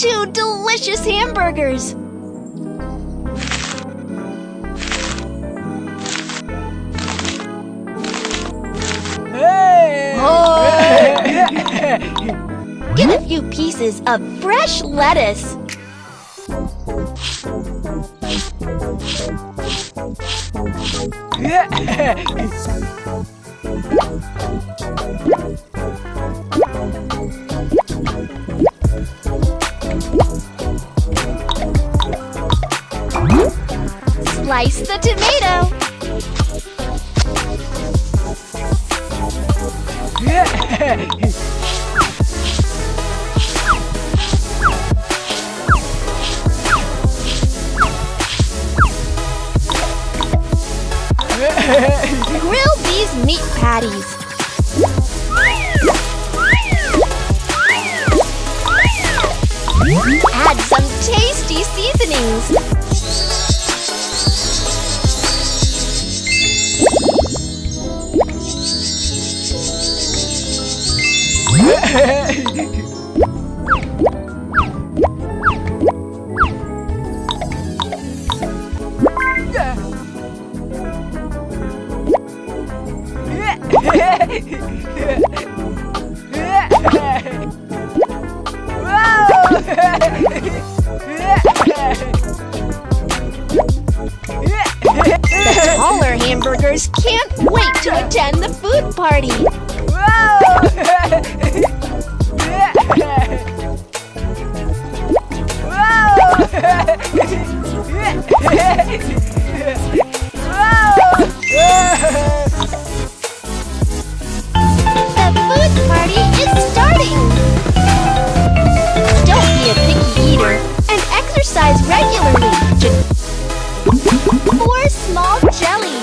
2 delicious hamburgers. Get a few pieces of fresh lettuce. Slice the tomato. Grill these meat patties. Add some tasty seasonings. The taller hamburgers can't wait to attend the food party. The food party is starting! Don't be a picky eater and exercise regularly. 4 small jellies.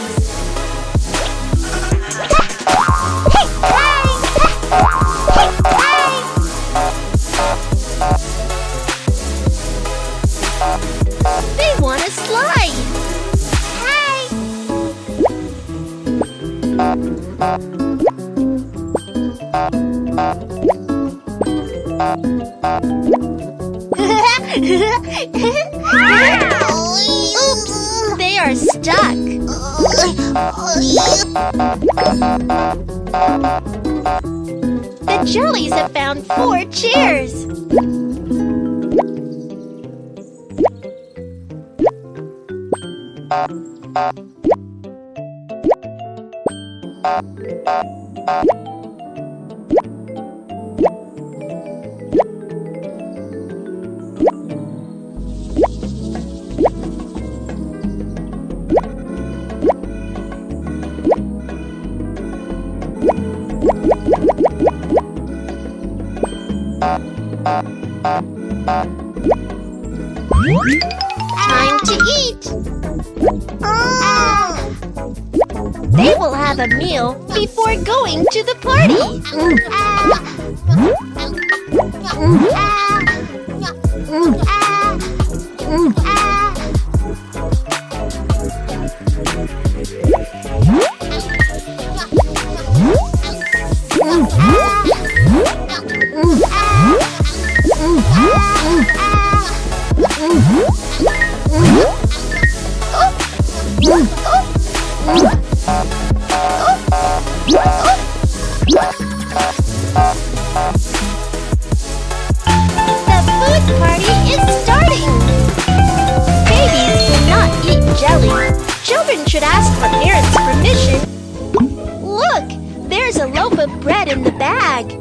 They want to slide. Oops, they are stuck. The jellies have found 4 chairs. Time to eat! They will have a meal before going to the party. The food party is starting! Babies cannot eat jelly. Children should ask for parents' permission. Look! There's a loaf of bread in the bag.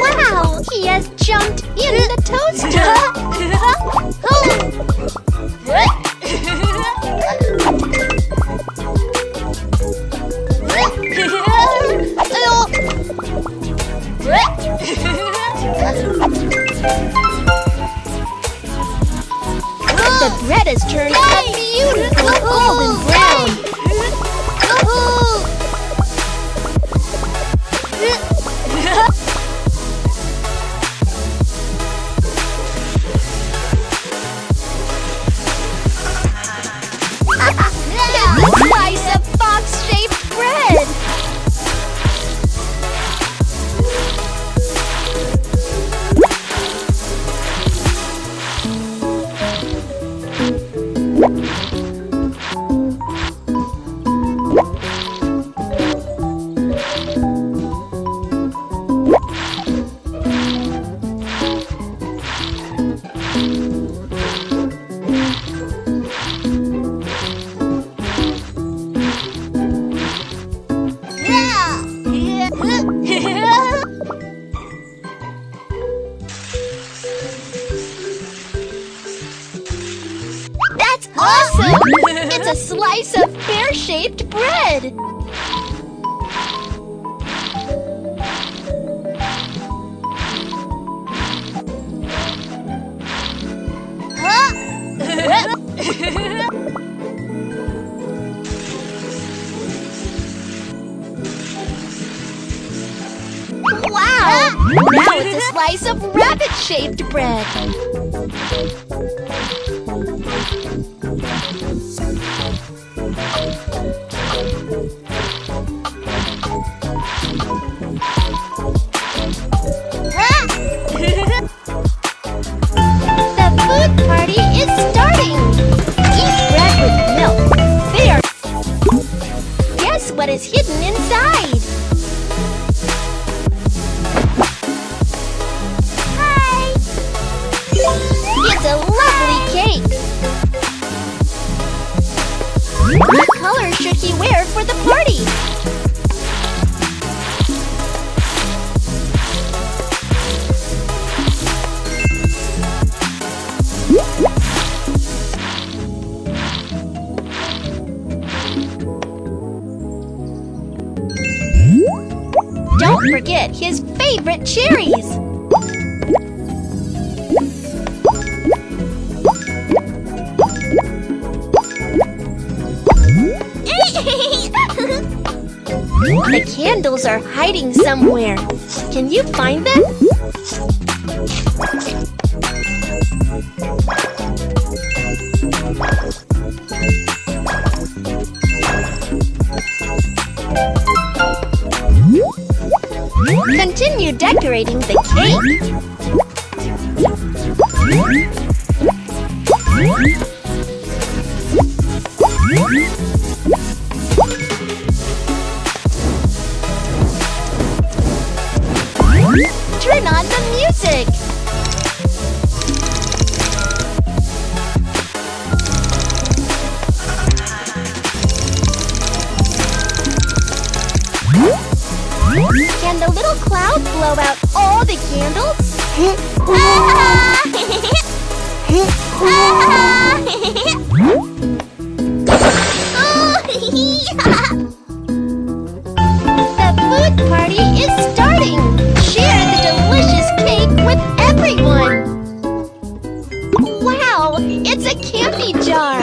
Wow! He has jumped in the toaster! The bread has turned a beautiful golden brown. That's awesome! It's a slice of pear-shaped bread! Wow! Now it's a slice of rabbit-shaped bread! The food party is starting! Eat bread with milk. There! Guess what is hidden inside? Hi! It's a lovely cake! What color should he wear for the party? Don't forget his favorite cherries! The candles are hiding somewhere. Can you find them? Continue decorating the cake. Turn on the music. Can the little cloud blow out all the candles? The food party is starting! Share the delicious cake with everyone! Wow! It's a candy jar!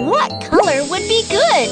What color would be good?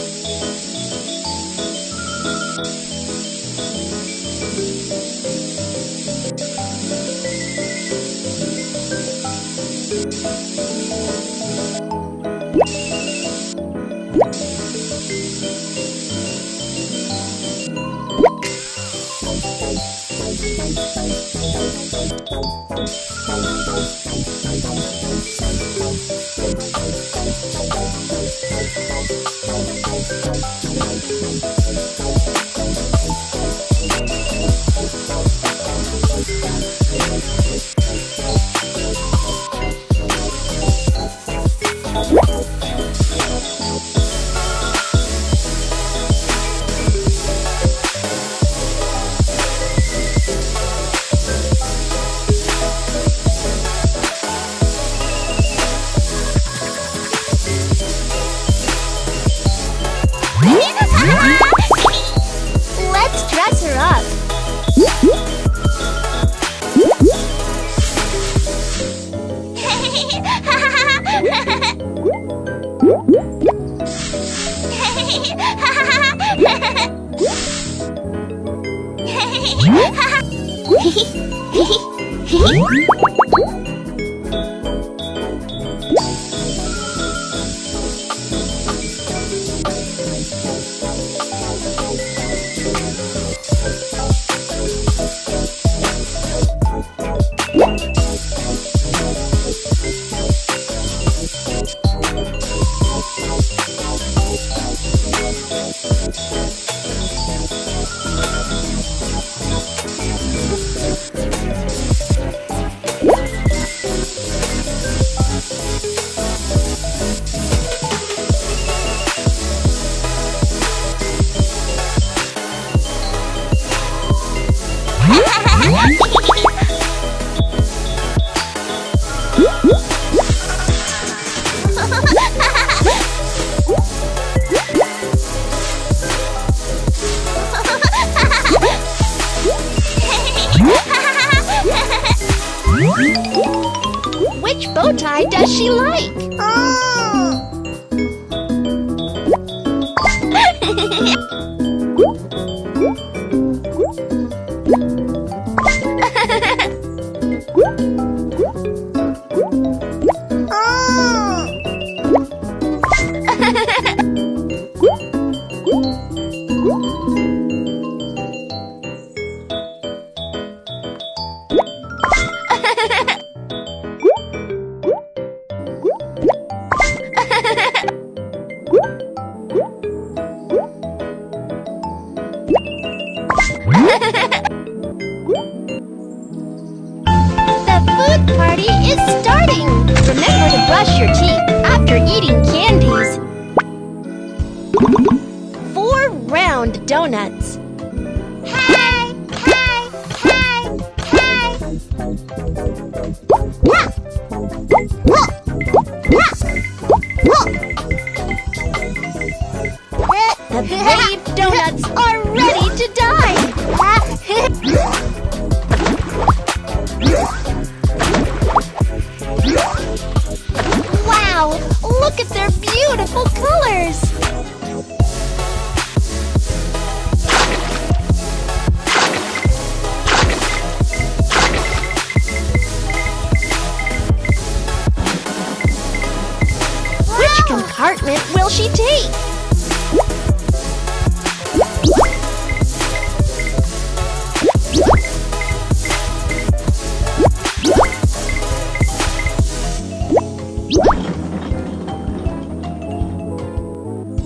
Let's dress her up. Which bow tie does she like? The food party is starting! Remember to brush your teeth after eating candies. 4 round donuts. Hi! Hi! Hi! Hi! The brave donuts are ready to die! Wow! Look at their beautiful colors! Which compartment will she take?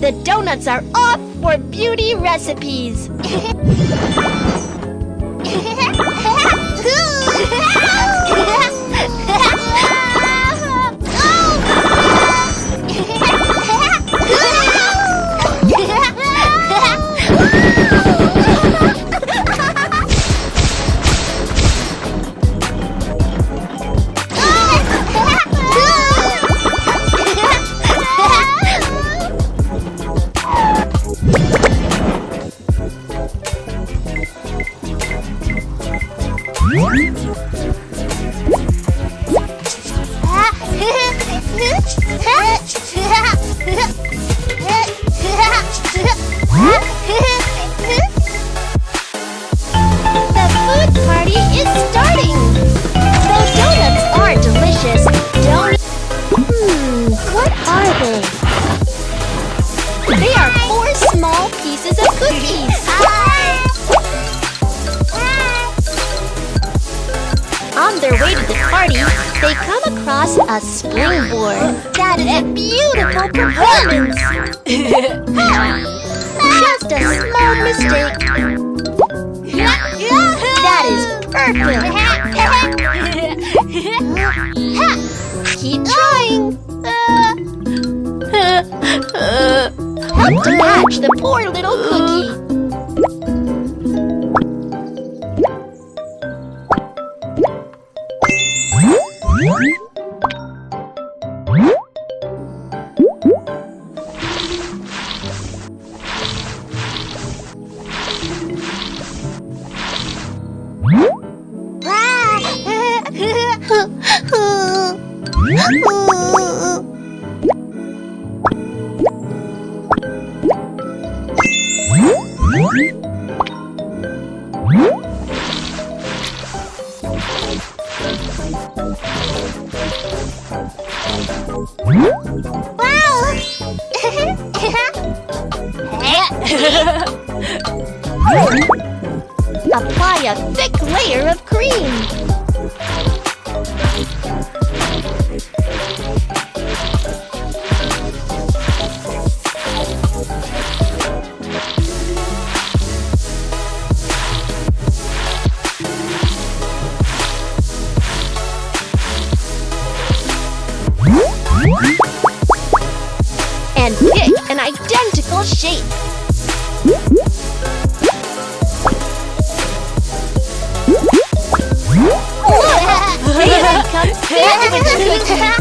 The donuts are off for beauty recipes. The food party is starting! Though donuts are delicious, what are they? They are 4 small pieces of cookies. On their way to the party, they come across a springboard. That is a beautiful performance. Just a small mistake. That is perfect. Keep trying. Help to catch the poor little cookie. Apply a thick layer of cream. And pick an identical shape. cookie.